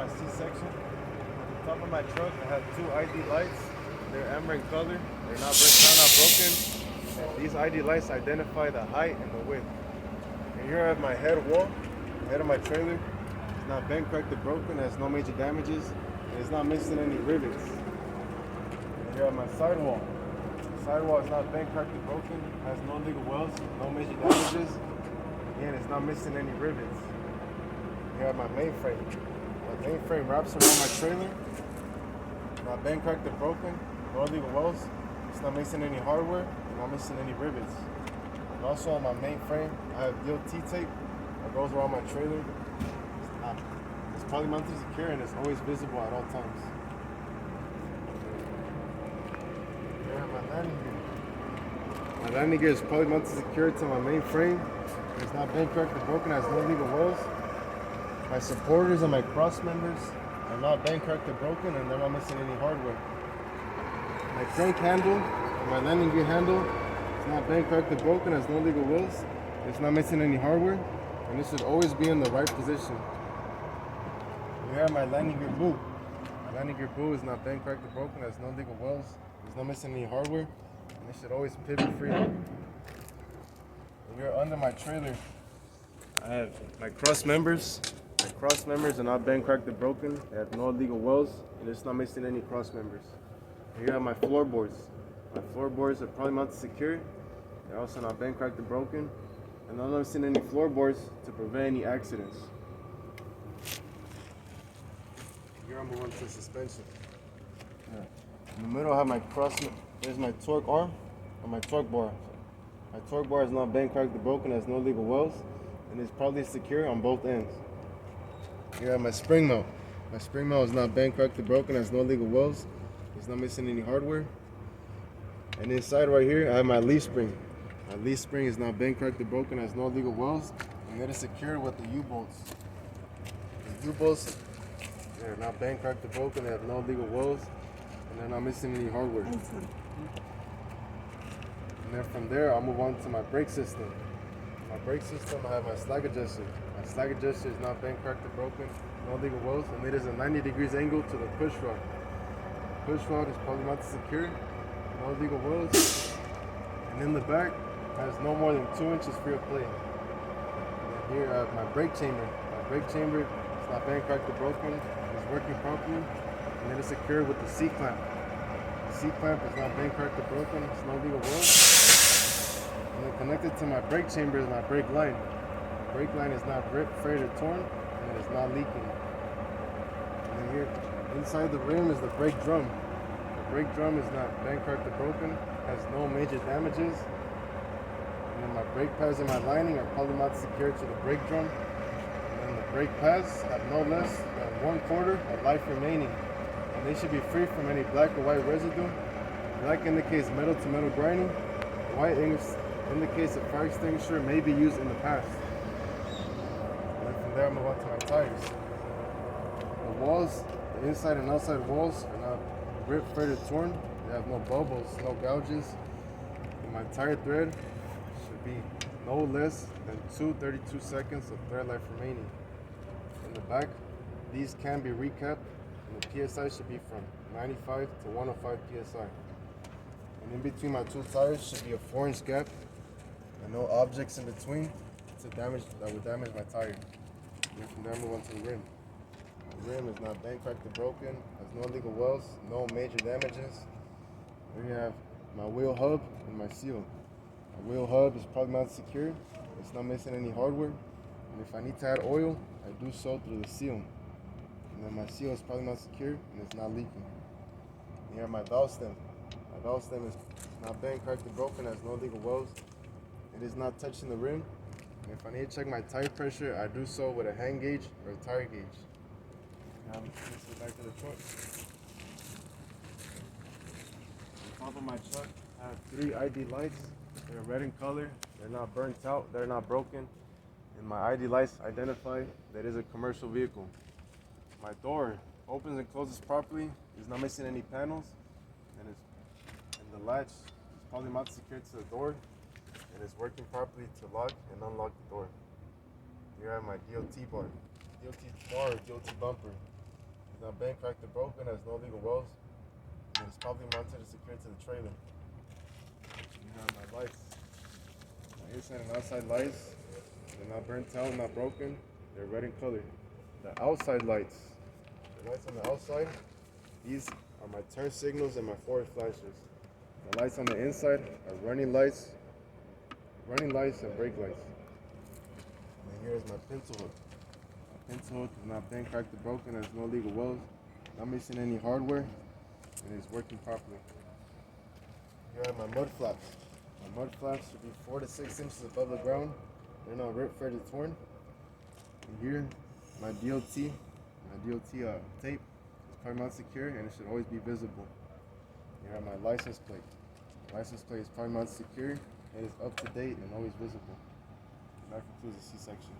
my C-section. On the top of my truck, I have two ID lights. They're amber in color. They're not broken. And these ID lights identify the height and the width. And here I have my head wall, the head of my trailer. It's not bent, cracked, or broken. It has no major damages. And it's not missing any rivets. And here I have my sidewall. The sidewall is not bent, cracked, or broken. It has no legal welds, no major damages. Again, it's not missing any rivets. Here I have my mainframe. My mainframe wraps around my trailer. Not bent, cracked, or broken. No illegal welds. It's not missing any hardware. It's not missing any rivets. And also on my mainframe, I have DOT tape that goes around my trailer. It's probably mounted secure and it's always visible at all times. Here I have my landing gear. My landing gear is probably mounted secure to my main frame. It's not bent, cracked, or broken. It has no legal welds. My supporters and my cross members are not bent, cracked, or broken, and they're not missing any hardware. My crank handle and my landing gear handle is not bent, cracked, or broken. It has no legal welds. It's not missing any hardware, and this should always be in the right position. Here are my landing gear boot. My landing gear boot is not bent, cracked, or broken. It has no legal welds. It's not missing any hardware, and it should always pivot freely. Here under my trailer, I have my cross members. My cross members are not bent, cracked, or broken. They have no illegal welds, and it's not missing any cross members. Here I have my floorboards. My floorboards are probably mounted secure. They're also not bent, cracked, or broken, and I'm not missing any floorboards to prevent any accidents. Here I'm moving on to the suspension. In the middle I have my there's my torque arm and my torque bar. My torque bar is not bent, cracked, or broken, has no legal welds, and it's probably secure on both ends. Here I have my spring mount. My spring mount is not bent, cracked, or broken, has no legal welds, it's not missing any hardware. And inside right here, I have my leaf spring. My leaf spring is not bent, cracked, or broken, has no legal welds, and it is secured with the U-bolts. The U-bolts, they're not bent, cracked, or broken, they have no legal welds, and they're not missing any hardware. And then from there, I'll move on to my brake system. My brake system, I have my slag adjuster. My slag adjuster is not bent, cracked, or broken, no legal welds, and it is a 90 degrees angle to the push rod. The push rod is probably mounted secure, no legal welds, and in the back, has no more than 2 inches free of play. And here I have my brake chamber. My brake chamber is not bent, cracked, or broken, it's working properly, and it is secured with the C-clamp. The C-clamp is not bent, cracked, or broken, it's no legal welds. And then connected to my brake chamber is my brake line. The brake line is not ripped, frayed, or torn, and it is not leaking. And then here, inside the rim is the brake drum. The brake drum is not bent, cracked, or broken, has no major damages. And then my brake pads and my lining are probably not secured to the brake drum. And then the brake pads have no less than 1/4 of life remaining. And they should be free from any black or white residue. Black indicates metal to metal grinding. White indicates a fire extinguisher may be used in the past. And then from there, I move on to my tires. The walls, the inside and outside walls are not ripped, frayed, or torn. They have no bubbles, no gouges. And my tire thread should be no less than 232 seconds of thread life remaining. In the back, these can be recapped, and the PSI should be from 95 to 105 PSI. And in between my two tires should be a 4-inch gap and no objects in between that would damage my tire. And from there, move on to the rim. The rim is not bent, cracked, or broken, has no illegal welds, no major damages. Here you have my wheel hub and my seal. My wheel hub is probably mounted secure, it's not missing any hardware, and if I need to add oil, I do so through the seal. And then my seal is probably not secure and it's not leaking. And here my valve stem. My valve stem is not bent, cracked, or broken, has no legal welds. It is not touching the rim. And if I need to check my tire pressure, I do so with a hand gauge or a tire gauge. Now let's go back to the truck. On top of my truck, I have 3 ID lights. They're red in color. They're not burnt out. They're not broken. And my ID lights identify that it is a commercial vehicle. My door opens and closes properly. It's not missing any panels. And the latch is probably mounted secure to the door. And it's working properly to lock and unlock the door. Here I have my DOT bar. DOT bar or DOT bumper. It's not bent, cracked, or broken, has no legal wells, and it's probably mounted and secured to the trailer. You have my lights. My inside and outside lights, they're not burnt out, not broken, they're red in color. The outside lights, the lights on the outside, these are my turn signals and my forward flashers. The lights on the inside are running lights and brake lights. And here is my pencil hook. My pencil hook is not bent, cracked, or broken, has no legal wells, not missing any hardware, and is working properly. Here are my mud flaps. My mud flaps should be 4 to 6 inches above the ground. They're not ripped, fretted, torn. And here, my DOT tape is Paramount secure, and it should always be visible. Here are my license plate. License plate is Paramount secure, it is up to date and always visible. And that concludes the C section.